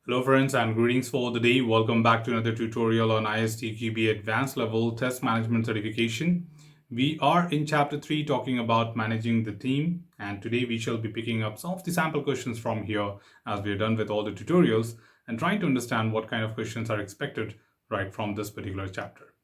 Hello friends and greetings for the day. Welcome back to another tutorial on ISTQB Advanced Level Test Management Certification. We are in chapter 3 talking about managing the team, and today we shall be picking up some of the sample questions from here as we are done with all the tutorials and trying to understand what kind of questions are expected right from this particular chapter.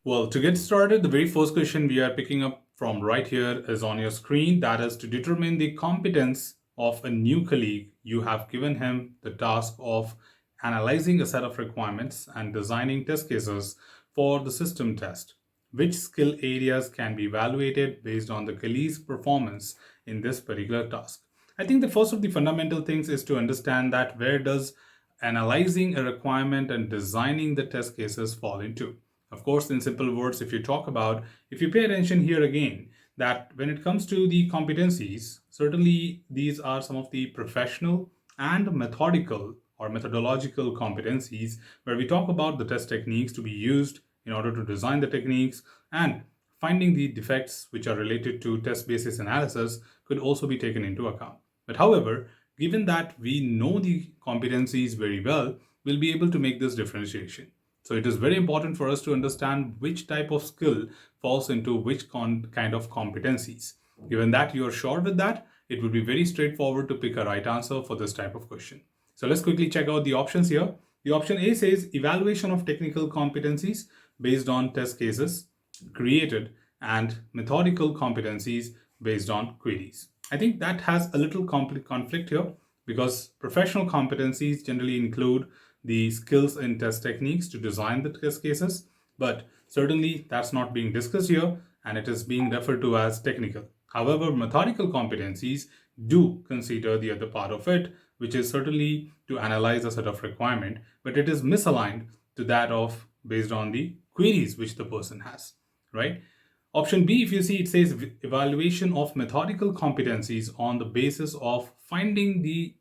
Well, to get started, the very first question we are picking up from right here is on your screen. That is to determine the competence of a new colleague. You have given him the task of analyzing a set of requirements and designing test cases for the system test. Which skill areas can be evaluated based on the colleague's performance in this particular task? I think the first of the fundamental things is to understand that where does analyzing a requirement and designing the test cases fall into? Of course, in simple words, if you pay attention here again, that when it comes to the competencies, certainly these are some of the professional and methodical or methodological competencies where we talk about the test techniques to be used in order to design the techniques, and finding the defects which are related to test basis analysis could also be taken into account. But however, given that we know the competencies very well, we'll be able to make this differentiation. So it is very important for us to understand which type of skill falls into which kind of competencies. Given that you are sure with that, it would be very straightforward to pick a right answer for this type of question. So let's quickly check out the options here. The option A says evaluation of technical competencies based on test cases created and methodical competencies based on queries. I think that has a little conflict here because professional competencies generally include the skills in test techniques to design the test cases, but certainly that's not being discussed here and it is being referred to as technical. However, methodical competencies do consider the other part of it, which is certainly to analyze a set of requirement, but it is misaligned to that of based on the queries which the person has, right? Option B, if you see, it says evaluation of methodical competencies on the basis of findings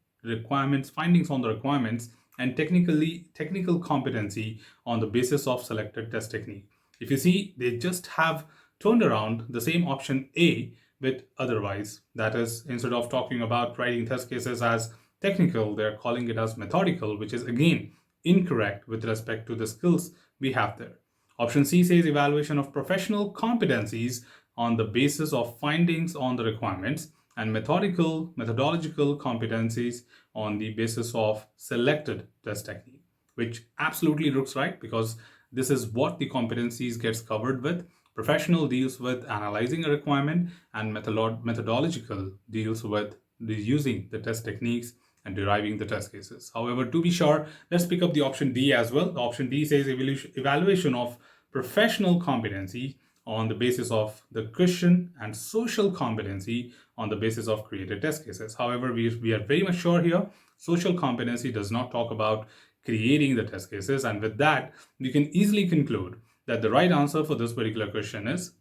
on the requirements, and technical competency on the basis of selected test technique. If you see, they just have turned around the same option A with otherwise. That is, instead of talking about writing test cases as technical, they're calling it as methodical, which is again incorrect with respect to the skills we have there. Option C says evaluation of professional competencies on the basis of findings on the requirements, and methodological competencies on the basis of selected test technique, which absolutely looks right because this is what the competencies gets covered with. Professional deals with analyzing a requirement, and methodological deals with using the test techniques and deriving the test cases. However, to be sure, let's pick up the option D as well. The option D says evaluation of professional competency on the basis of the Christian and social competency on the basis of created test cases. However, we are very much sure here, social competency does not talk about creating the test cases, and with that, we can easily conclude that the right answer for this particular question is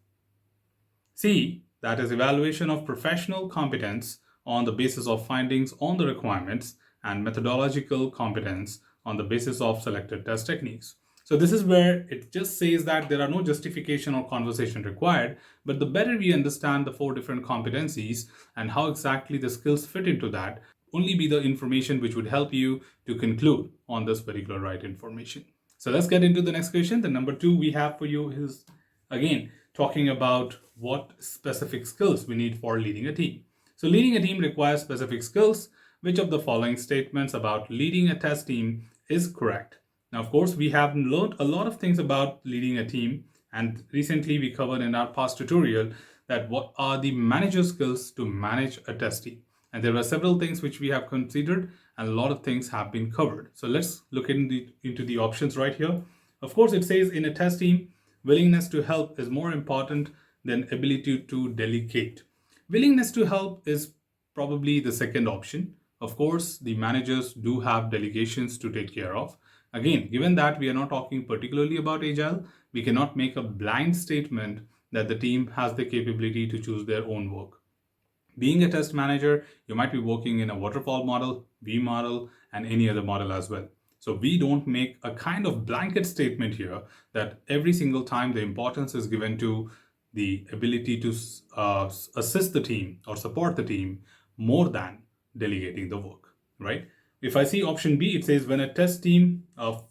C, that is evaluation of professional competence on the basis of findings on the requirements, and methodological competence on the basis of selected test techniques. So this is where it just says that there are no justification or conversation required, but the better we understand the 4 different competencies and how exactly the skills fit into that, only be the information which would help you to conclude on this particular right information. So let's get into the next question. The number 2 we have for you is again talking about what specific skills we need for leading a team. So leading a team requires specific skills. Which of the following statements about leading a test team is correct? Now, of course, we have learned a lot of things about leading a team, and recently we covered in our past tutorial that what are the manager skills to manage a test team. And there were several things which we have considered, and a lot of things have been covered. So let's look into the options right here. Of course, it says in a test team, willingness to help is more important than ability to delegate. Willingness to help is probably the second option. Of course, the managers do have delegations to take care of. Again, given that we are not talking particularly about Agile, we cannot make a blind statement that the team has the capability to choose their own work. Being a test manager, you might be working in a waterfall model, V model, and any other model as well. So we don't make a kind of blanket statement here that every single time the importance is given to the ability to assist the team or support the team more than delegating the work, right? If I see option B, it says when a test team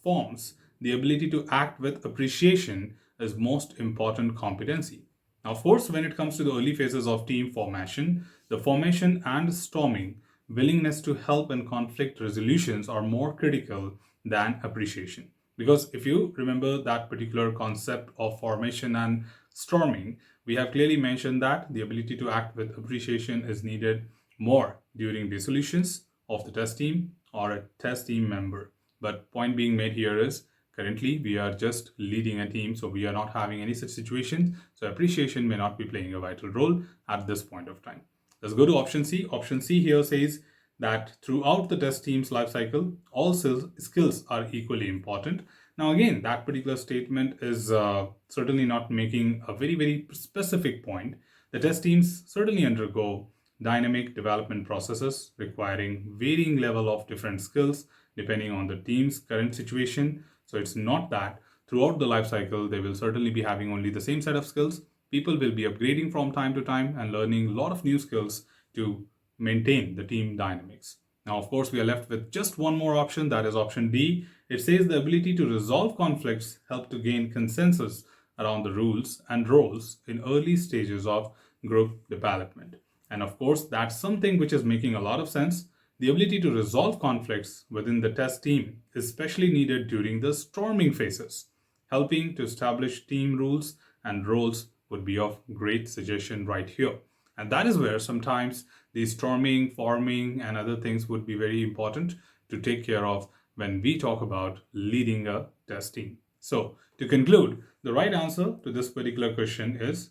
forms, the ability to act with appreciation is most important competency. Now, of course, when it comes to the early phases of team formation, the formation and storming, willingness to help in conflict resolutions are more critical than appreciation. Because if you remember that particular concept of formation and storming, we have clearly mentioned that the ability to act with appreciation is needed more during dissolutions of the test team or a test team member. But point being made here is currently we are just leading a team, so we are not having any such situation. So appreciation may not be playing a vital role at this point of time. Let's go to option C. Option C here says that throughout the test team's life cycle, all skills are equally important. Now, again, that particular statement is certainly not making a very, very specific point. The test teams certainly undergo dynamic development processes requiring varying level of different skills depending on the team's current situation. So it's not that throughout the life cycle, they will certainly be having only the same set of skills. People will be upgrading from time to time and learning a lot of new skills to maintain the team dynamics. Now, of course, we are left with just one more option, that is option D. It says the ability to resolve conflicts help to gain consensus around the rules and roles in early stages of group development. And of course, that's something which is making a lot of sense. The ability to resolve conflicts within the test team is especially needed during the storming phases. Helping to establish team rules and roles would be of great suggestion right here. And that is where sometimes the storming, forming, and other things would be very important to take care of when we talk about leading a test team. So, to conclude, the right answer to this particular question is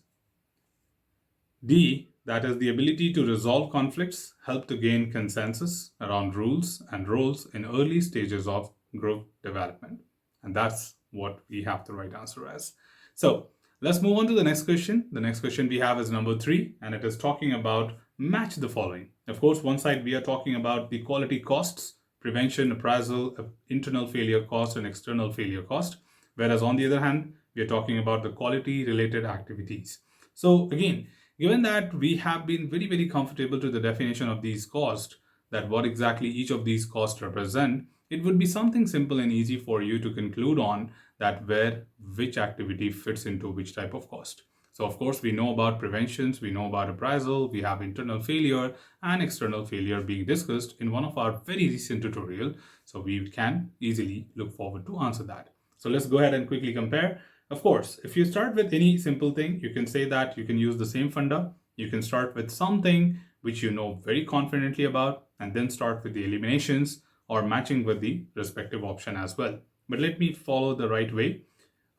D, that is the ability to resolve conflicts, help to gain consensus around rules and roles in early stages of group development. And that's what we have the right answer as. So let's move on to the next question. The next question we have is number 3, and it is talking about match the following. Of course, one side we are talking about the quality costs, prevention, appraisal, internal failure cost, and external failure cost. Whereas on the other hand, we are talking about the quality related activities. So again, given that we have been very, very comfortable to the definition of these costs, that what exactly each of these costs represent, it would be something simple and easy for you to conclude on that where which activity fits into which type of cost. So of course, we know about preventions, we know about appraisal, we have internal failure and external failure being discussed in one of our very recent tutorial. So we can easily look forward to answer that. So let's go ahead and quickly compare. Of course, if you start with any simple thing, you can say that you can use the same funda. You can start with something which you know very confidently about and then start with the eliminations or matching with the respective option as well. But let me follow the right way.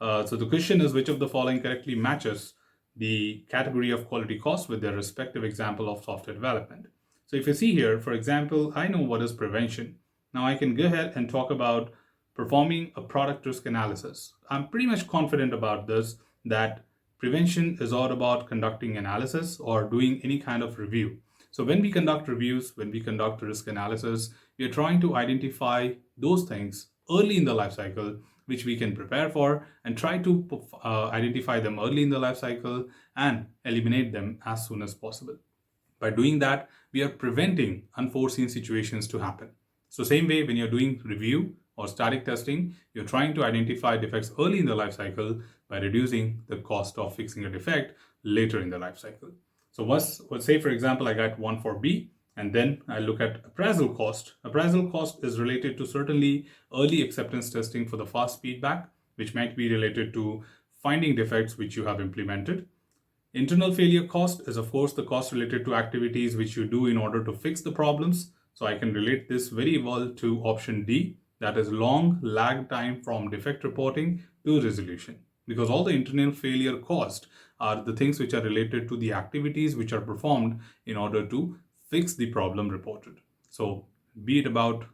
So the question is, which of the following correctly matches the category of quality cost with their respective example of software development? So if you see here, for example, I know what is prevention. Now I can go ahead and talk about performing a product risk analysis. I'm pretty much confident about this, that prevention is all about conducting analysis or doing any kind of review. So when we conduct reviews, when we conduct risk analysis, we are trying to identify those things early in the life cycle which we can prepare for and try to identify them early in the life cycle and eliminate them as soon as possible. By doing that, we are preventing unforeseen situations to happen. So same way, when you're doing review or static testing, you're trying to identify defects early in the life cycle by reducing the cost of fixing a defect later in the life cycle. So let's say, for example, I got one for B, and then I look at appraisal cost. Appraisal cost is related to certainly early acceptance testing for the fast feedback, which might be related to finding defects which you have implemented. Internal failure cost is, of course, the cost related to activities which you do in order to fix the problems. So I can relate this very well to option D, that is long lag time from defect reporting to resolution. Because all the internal failure cost are the things which are related to the activities which are performed in order to fix the problem reported. So be it about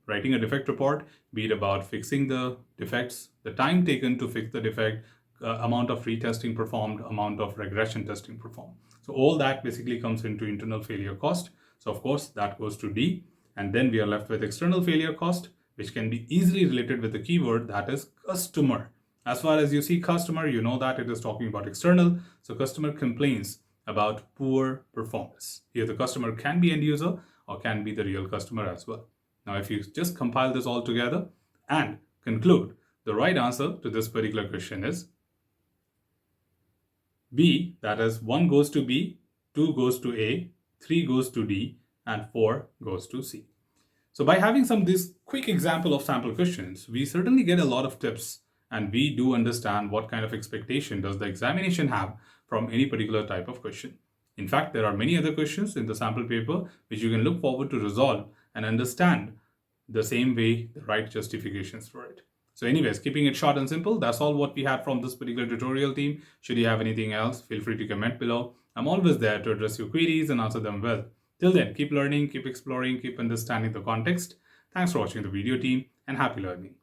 writing a defect report, be it about fixing the defects, the time taken to fix the defect, amount of retesting performed, amount of regression testing performed. So all that basically comes into internal failure cost. So of course that goes to D, and then we are left with external failure cost, which can be easily related with the keyword that is customer. As far as you see customer, you know that it is talking about external. So customer complains about poor performance. Here the customer can be end user or can be the real customer as well. Now if you just compile this all together and conclude, the right answer to this particular question is B, that is 1 goes to B, 2 goes to A, 3 goes to D, and 4 goes to C. So by having some of these quick example of sample questions, we certainly get a lot of tips and we do understand what kind of expectation does the examination have from any particular type of question. In fact, there are many other questions in the sample paper which you can look forward to resolve and understand the same way the right justifications for it. So anyways, keeping it short and simple, that's all what we had from this particular tutorial team. Should you have anything else, feel free to comment below. I'm always there to address your queries and answer them well. Till then, keep learning, keep exploring, keep understanding the context. Thanks for watching the video team and happy learning.